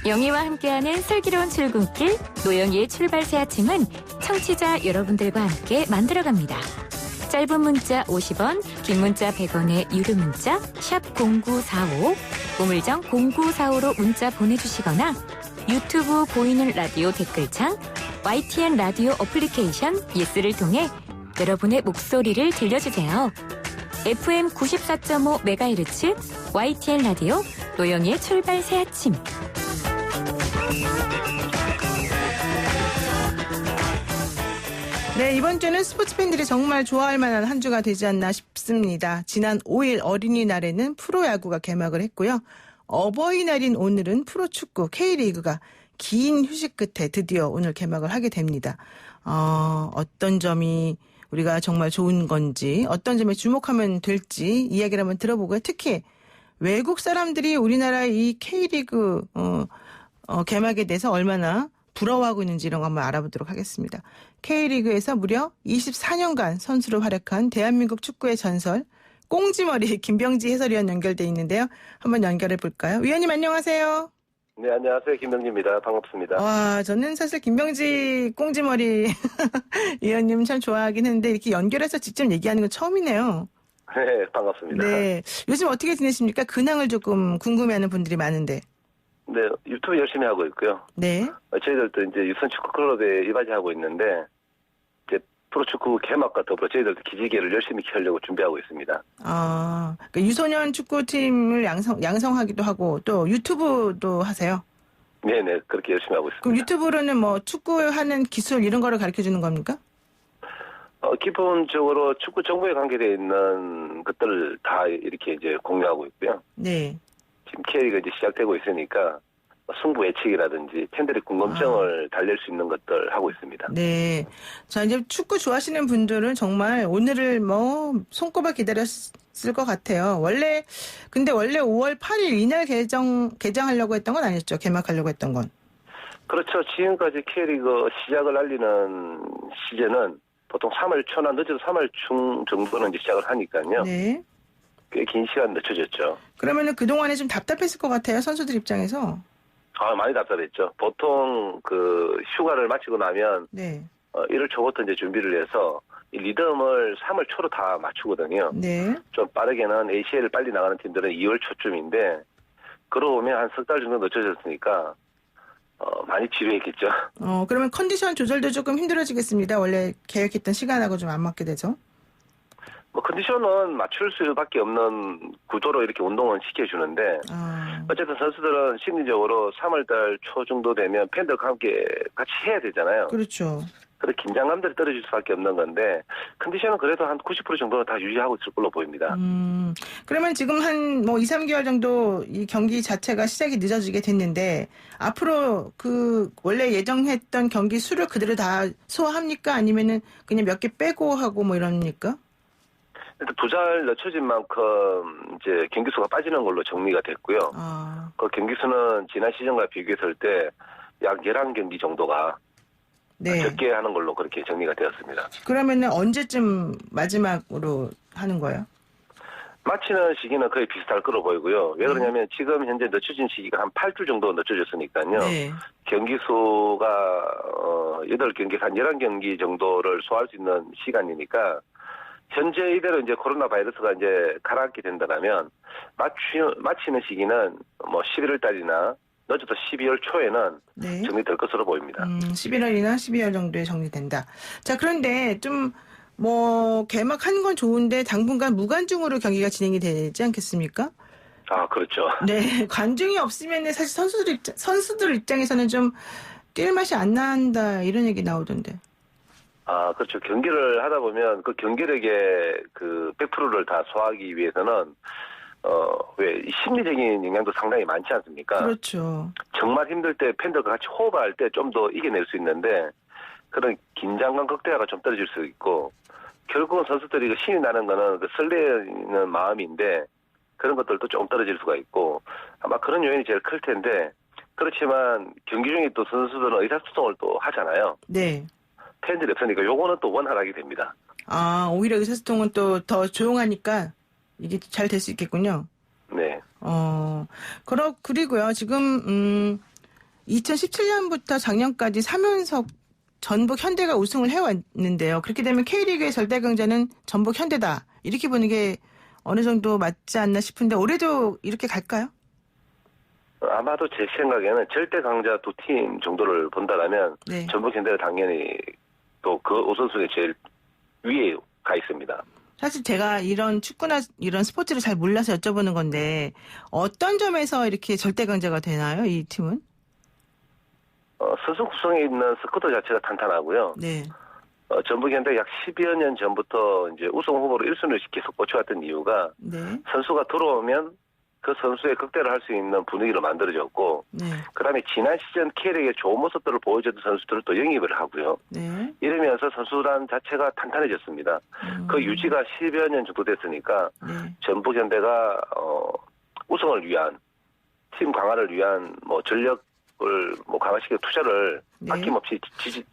영희와 함께하는 슬기로운 출근길, 노영희의 출발 새 아침은 청취자 여러분들과 함께 만들어갑니다. 짧은 문자 50원, 긴 문자 100원의 유료 문자 샵 0945, 우물정 0945로 문자 보내주시거나 유튜브 보이는 라디오 댓글창, YTN 라디오 어플리케이션 예스를 통해 여러분의 목소리를 들려주세요. FM 94.5MHz YTN 라디오 노영희의 출발 새 아침. 네, 이번 주는 스포츠 팬들이 정말 좋아할 만한 한 주가 되지 않나 싶습니다. 지난 5일 어린이날에는 프로야구가 개막을 했고요. 어버이날인 오늘은 프로축구 K리그가 긴 휴식 끝에 드디어 오늘 개막을 하게 됩니다. 어떤 점이 우리가 정말 좋은 건지, 어떤 점에 주목하면 될지 이야기를 한번 들어보고요. 특히 외국 사람들이 우리나라 이 K리그 개막에 대해서 얼마나 부러워하고 있는지 이런 거 한번 알아보도록 하겠습니다. K리그에서 무려 24년간 선수로 활약한 대한민국 축구의 전설 꽁지머리 김병지 해설위원 연결돼 있는데요. 한번 연결해 볼까요? 위원님 안녕하세요. 네, 안녕하세요. 김병지입니다. 반갑습니다. 와, 저는 사실 김병지 꽁지머리 위원님 참 좋아하긴 했는데 이렇게 연결해서 직접 얘기하는 건 처음이네요. 네, 반갑습니다. 네, 요즘 어떻게 지내십니까? 근황을 조금 궁금해하는 분들이 많은데. 네, 유튜브 열심히 하고 있고요. 네. 저희들도 이제 유선 축구 클럽에 이바지하고 있는데 이제 프로축구 개막과 더불어 저희들도 기지개를 열심히 켜려고 준비하고 있습니다. 그러니까 유소년 축구팀을 양성하기도 하고 또 유튜브도 하세요? 네네, 그렇게 열심히 하고 있습니다. 그럼 유튜브로는 뭐 축구하는 기술 이런 거를 가르쳐 주는 겁니까? 기본적으로 축구 정보에 관계되어 있는 것들을 다 이렇게 이제 공유하고 있고요. 네. 지금 K리그가 이제 시작되고 있으니까 승부 예측이라든지 팬들의 궁금증을 달랠 수 있는 것들 하고 있습니다. 네. 자, 이제 축구 좋아하시는 분들은 정말 오늘을 뭐 손꼽아 기다렸을 것 같아요. 근데 원래 5월 8일 이날 개장하려고 했던 건 아니었죠? 개막하려고 했던 건. 그렇죠. 지금까지 K리그 시작을 알리는 시즌은 보통 3월 초나 늦어도 3월 중 정도는 이제 시작을 하니까요. 네. 꽤 긴 시간 늦춰졌죠. 그러면은 그동안에 좀 답답했을 것 같아요. 선수들 입장에서. 많이 답답했죠. 보통 그 휴가를 마치고 나면 네. 1월 초부터 이제 준비를 해서 이 리듬을 3월 초로 다 맞추거든요. 네. 좀 빠르게는 ACL을 빨리 나가는 팀들은 2월 초쯤인데 그러고 보면 한 석 달 정도 늦춰졌으니까 많이 지루했겠죠. 그러면 컨디션 조절도 조금 힘들어지겠습니다. 원래 계획했던 시간하고 좀 안 맞게 되죠. 컨디션은 맞출 수밖에 없는 구조로 이렇게 운동은 시켜주는데 어쨌든 선수들은 심리적으로 3월달 초 정도 되면 팬들과 함께 같이 해야 되잖아요. 그렇죠. 그래서 긴장감들이 떨어질 수밖에 없는 건데 컨디션은 그래도 한 90% 정도는 다 유지하고 있을 걸로 보입니다. 그러면 지금 한 2, 3개월 정도 이 경기 자체가 시작이 늦어지게 됐는데 앞으로 그 원래 예정했던 경기 수를 그대로 다 소화합니까? 아니면은 그냥 몇 개 빼고 하고 뭐 이럽니까? 두 달 늦춰진 만큼 이제 경기 수가 빠지는 걸로 정리가 됐고요. 그 경기 수는 지난 시즌과 비교했을 때 약 11경기 정도가 네. 적게 하는 걸로 그렇게 정리가 되었습니다. 그러면은 언제쯤 마지막으로 하는 거예요? 마치는 시기는 거의 비슷할 거로 보이고요. 왜 그러냐면 지금 현재 늦춰진 시기가 한 8주 정도 늦춰졌으니까요. 네. 경기 수가 8경기, 한 11경기 정도를 소화할 수 있는 시간이니까 현재 이대로 이제 코로나 바이러스가 이제 가라앉게 된다면 마치는 시기는 뭐 11월 달이나 늦어도 12월 초에는 네. 정리될 것으로 보입니다. 11월이나 12월 정도에 정리된다. 자, 그런데 좀 개막하는 건 좋은데 당분간 무관중으로 경기가 진행이 되지 않겠습니까? 그렇죠. 네, 관중이 없으면 사실 선수들 입장에서는 좀 뛸 맛이 안 난다 이런 얘기 나오던데. 그렇죠. 경기를 하다 보면 그 경기력의 그 100%를 다 소화하기 위해서는 왜 심리적인 영향도 상당히 많지 않습니까? 그렇죠. 정말 힘들 때 팬들과 같이 호흡할 때 좀 더 이겨낼 수 있는데 그런 긴장감 극대화가 좀 떨어질 수 있고 결국은 선수들이 신이 나는 거는 그 설레는 마음인데 그런 것들도 좀 떨어질 수가 있고 아마 그런 요인이 제일 클 텐데 그렇지만 경기 중에 또 선수들은 의사소통을 또 하잖아요. 네. 팬들이 없으니까 요거는 또 원활하게 됩니다. 오히려 의사소통은 또 더 조용하니까 이게 잘 될 수 있겠군요. 네. 그리고요. 지금 2017년부터 작년까지 3연속 전북 현대가 우승을 해왔는데요. 그렇게 되면 K리그의 절대 강자는 전북 현대다. 이렇게 보는 게 어느 정도 맞지 않나 싶은데 올해도 이렇게 갈까요? 아마도 제 생각에는 절대 강자 두 팀 정도를 본다라면 네. 전북 현대가 당연히 또 그 우선순위 제일 위에 가 있습니다. 사실 제가 이런 축구나 이런 스포츠를 잘 몰라서 여쭤보는 건데 어떤 점에서 이렇게 절대 강자가 되나요? 이 팀은? 선수 구성에 있는 스쿼드 자체가 탄탄하고요. 네. 전북 현대 약 10여 년 전부터 이제 우승 후보로 1순위를 계속 꽂혀왔던 이유가 네. 선수가 들어오면 그 선수의 극대를 할 수 있는 분위기를 만들어줬고, 네. 그다음에 지난 시즌 K리그의 좋은 모습들을 보여줬던 선수들을 또 영입을 하고요. 네. 이러면서 선수단 자체가 탄탄해졌습니다. 그 유지가 10여 년 정도 됐으니까 네. 전북 현대가 우승을 위한 팀 강화를 위한 뭐 전력을 뭐 강화시키는 투자를 네. 아낌없이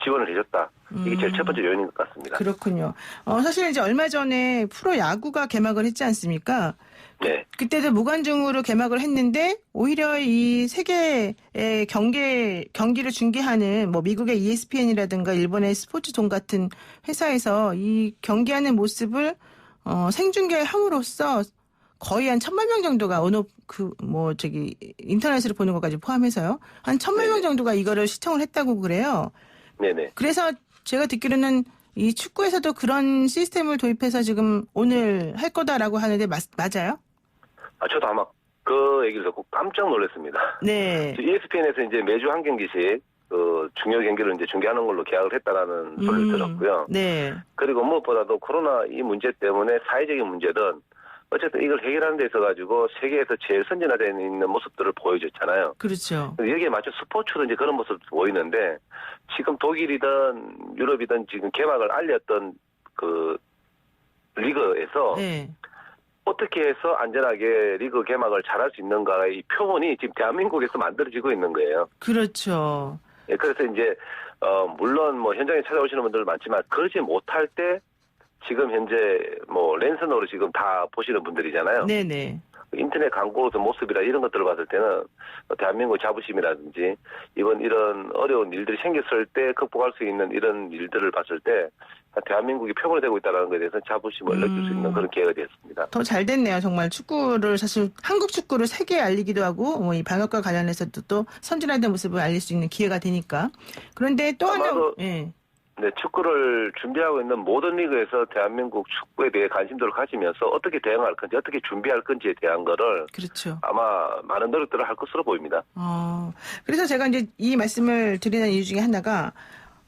지원을 해줬다. 이게 제일 첫 번째 요인인 것 같습니다. 그렇군요. 사실 이제 얼마 전에 프로 야구가 개막을 했지 않습니까? 네. 그때도 무관중으로 개막을 했는데 오히려 이 세계의 경기를 중계하는 뭐 미국의 ESPN이라든가 일본의 스포츠존 같은 회사에서 이 경기하는 모습을 생중계함으로써 거의 한 1,000만 명 정도가 인터넷으로 보는 것까지 포함해서요. 한 1,000만 명 정도가 이거를 시청을 했다고 그래요. 네네. 그래서 제가 듣기로는 이 축구에서도 그런 시스템을 도입해서 지금 오늘 할 거다라고 하는데 맞아요? 저도 아마 그 얘기를 듣고 깜짝 놀랐습니다. 네. ESPN에서 이제 매주 한 경기씩 그 중요 경기를 이제 중계하는 걸로 계약을 했다라는 소리를 들었고요. 네. 그리고 무엇보다도 코로나 이 문제 때문에 사회적인 문제든 어쨌든 이걸 해결하는 데 있어가지고 세계에서 제일 선진화되어 있는 모습들을 보여줬잖아요. 그렇죠. 여기에 맞춰 스포츠도 이제 그런 모습도 보이는데 지금 독일이든 유럽이든 지금 개막을 알렸던 그 리그에서 네. 어떻게 해서 안전하게 리그 개막을 잘할 수 있는가의 이 표본이 지금 대한민국에서 만들어지고 있는 거예요. 그렇죠. 예, 그래서 이제 물론 뭐 현장에 찾아오시는 분들 많지만 그러지 못할 때 지금 현재 뭐 랜선으로 지금 다 보시는 분들이잖아요. 네네. 인터넷 광고 모습이라 이런 것들을 봤을 때는 대한민국 자부심이라든지 이런 어려운 일들이 생겼을 때 극복할 수 있는 이런 일들을 봤을 때 대한민국이 표본이 되고 있다는 것에 대해서 자부심을 느낄 수 있는 그런 기회가 되었습니다. 더 잘 됐네요. 정말 축구를 사실 한국 축구를 세계에 알리기도 하고 뭐 이 방역과 관련해서도 또 선진화된 모습을 알릴 수 있는 기회가 되니까. 그런데 또 하나 예. 네, 축구를 준비하고 있는 모든 리그에서 대한민국 축구에 대해 관심도를 가지면서 어떻게 대응할 건지, 어떻게 준비할 건지에 대한 거를 그렇죠. 아마 많은 노력들을 할 것으로 보입니다. 그래서 제가 이제 이 말씀을 드리는 이유 중에 하나가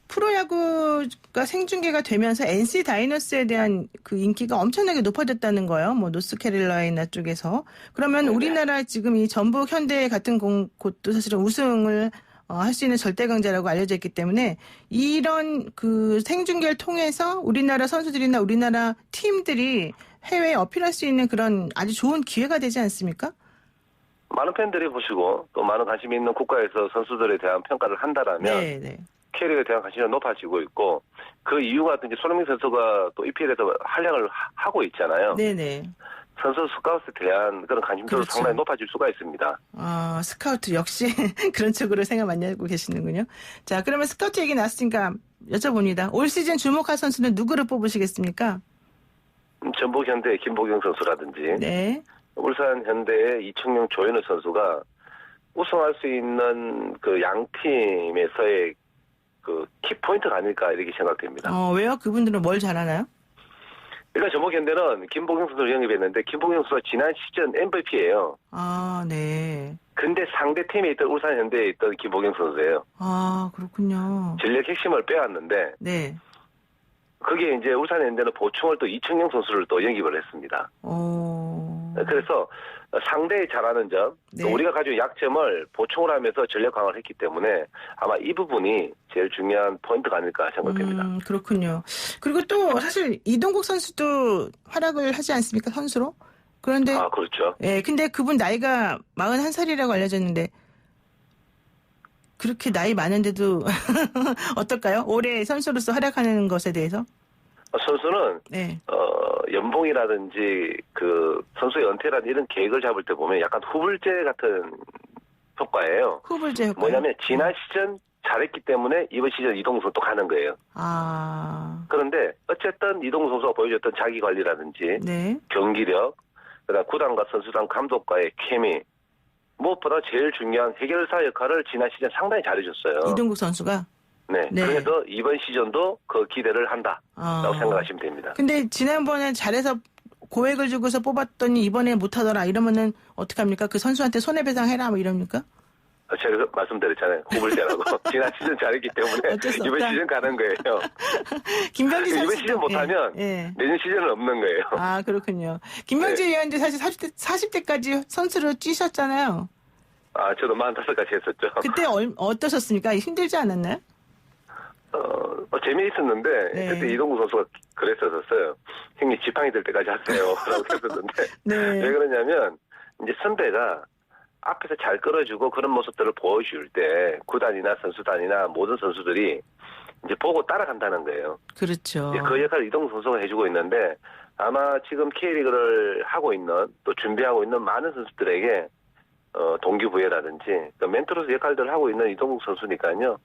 프로야구가 생중계가 되면서 NC 다이너스에 대한 그 인기가 엄청나게 높아졌다는 거예요. 뭐 노스캐롤라이나 쪽에서. 그러면 네네. 우리나라 지금 이 전북 현대 같은 곳도 사실은 우승을 할 수 있는 절대 강자라고 알려져 있기 때문에 이런 그 생중계를 통해서 우리나라 선수들이나 우리나라 팀들이 해외에 어필할 수 있는 그런 아주 좋은 기회가 되지 않습니까? 많은 팬들이 보시고 또 많은 관심이 있는 국가에서 선수들에 대한 평가를 한다라면 네. K리그에 대한 관심이 높아지고 있고 그 이유가 이제 손흥민 선수가 또 EPL에서 활약을 하고 있잖아요. 네네. 선수 스카웃에 대한 그런 관심도도 그렇죠. 상당히 높아질 수가 있습니다. 스카우트 역시 그런 쪽으로 생각 많이 하고 계시는군요. 자, 그러면 스카우트 얘기 나왔으니까 여쭤봅니다. 올 시즌 주목할 선수는 누구를 뽑으시겠습니까? 전북 현대의 김보경 선수라든지 네. 울산 현대의 이청용 조현우 선수가 우승할 수 있는 그 양 팀에서의 그 키포인트가 아닐까 이렇게 생각됩니다. 왜요? 그분들은 뭘 잘하나요? 그러니까 전북 현대는 김보경 선수를 영입했는데 김보경 선수가 지난 시즌 MVP예요. 네. 근데 상대 팀에 있던 울산 현대에 있던 김보경 선수예요. 그렇군요. 전력 핵심을 빼왔는데 네. 그게 이제 울산 현대는 보충을 또 이청용 선수를 또 영입을 했습니다. 그래서 상대의 잘하는 점, 네. 또 우리가 가지고 약점을 보충을 하면서 전력 강화를 했기 때문에 아마 이 부분이 제일 중요한 포인트가 아닐까 생각됩니다. 그렇군요. 그리고 또 사실 이동국 선수도 활약을 하지 않습니까? 선수로? 그런데 그렇죠. 예, 근데 그분 나이가 41살이라고 알려졌는데 그렇게 나이 많은데도 어떨까요? 올해 선수로서 활약하는 것에 대해서? 선수는 네. 연봉이라든지 그 선수의 은퇴라든지 이런 계획을 잡을 때 보면 약간 후불제 같은 효과예요. 후불제 효과. 뭐냐면 지난 시즌 잘했기 때문에 이번 시즌 이동국 선수 또 가는 거예요. 아. 그런데 어쨌든 이동국 선수가 보여줬던 자기 관리라든지 네. 경기력, 그다음 구단과 선수단 감독과의 케미, 무엇보다 제일 중요한 해결사 역할을 지난 시즌 상당히 잘해줬어요. 이동국 선수가. 네. 네. 그래서 이번 시즌도 그 기대를 한다라고 아. 생각하시면 됩니다. 근데 지난번에 잘해서 고액을 주고서 뽑았더니 이번에 못하더라 이러면은 어떡합니까? 그 선수한테 손해배상 해라 뭐 이럽니까? 제가 말씀드렸잖아요. 후불제라고. 지난 시즌 잘했기 때문에 어쩔 수 이번 없다. 시즌 가는 거예요. 김병지 이번 선수도 시즌 못하면 예, 예. 내년 시즌은 없는 거예요. 아 그렇군요. 김병지 네. 위원도 사실 40대까지 선수로 뛰셨잖아요. 아, 저도 45까지 했었죠. 그때 어떠셨습니까? 힘들지 않았나요? 재미있었는데, 네. 그때 이동국 선수가 그랬었어요. 형님 지팡이 들 때까지 하세요. 라고 했었는데, 네. 왜 그러냐면, 이제 선배가 앞에서 잘 끌어주고 그런 모습들을 보여줄 때, 구단이나 선수단이나 모든 선수들이 이제 보고 따라간다는 거예요. 그렇죠. 이제 그 역할을 이동국 선수가 해주고 있는데, 아마 지금 K리그를 하고 있는, 또 준비하고 있는 많은 선수들에게, 동기부여라든지, 멘토로서 역할들을 하고 있는 이동국 선수니까요.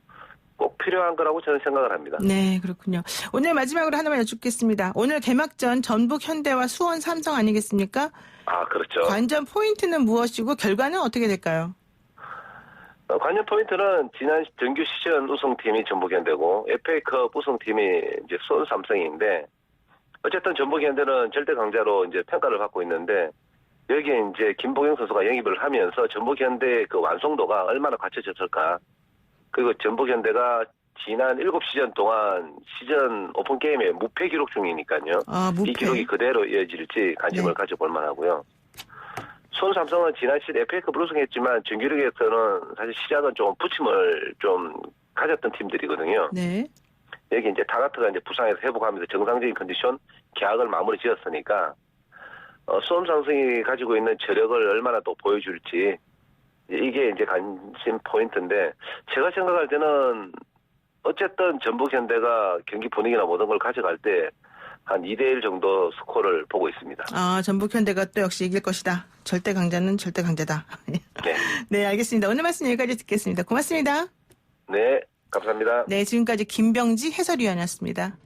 꼭 필요한 거라고 저는 생각을 합니다. 네, 그렇군요. 오늘 마지막으로 하나만 여쭙겠습니다. 오늘 개막전 전북 현대와 수원 삼성 아니겠습니까? 아, 그렇죠. 관전 포인트는 무엇이고 결과는 어떻게 될까요? 관전 포인트는 지난 정규 시즌 우승팀이 전북현대고 FA컵 우승팀이 이제 수원 삼성인데 어쨌든 전북현대는 절대 강자로 이제 평가를 받고 있는데 여기에 이제 김보경 선수가 영입을 하면서 전북현대의 그 완성도가 얼마나 갖춰졌을까. 그리고 전북현대가 지난 7시즌 동안 시즌 오픈 게임에 무패 기록 중이니까요. 아, 무패. 이 기록이 그대로 이어질지 관심을 네. 가져볼 만하고요. 수원 삼성은 지난 시즌 FA컵 우승했지만 정규리그에서는 사실 시작은 좀 부침을 좀 가졌던 팀들이거든요. 네. 여기 이제 다가트가 이제 부상에서 회복하면서 정상적인 컨디션 계약을 마무리 지었으니까 수원 삼성이 가지고 있는 저력을 얼마나 또 보여줄지 이게 이제 관심 포인트인데 제가 생각할 때는 어쨌든 전북현대가 경기 분위기나 모든 걸 가져갈 때 한 2대1 정도 스코어를 보고 있습니다. 아, 전북 현대가 또 역시 이길 것이다. 절대 강자는 절대 강자다. 네. 네, 알겠습니다. 오늘 말씀 여기까지 듣겠습니다. 고맙습니다. 네, 감사합니다. 네, 지금까지 김병지 해설위원이었습니다.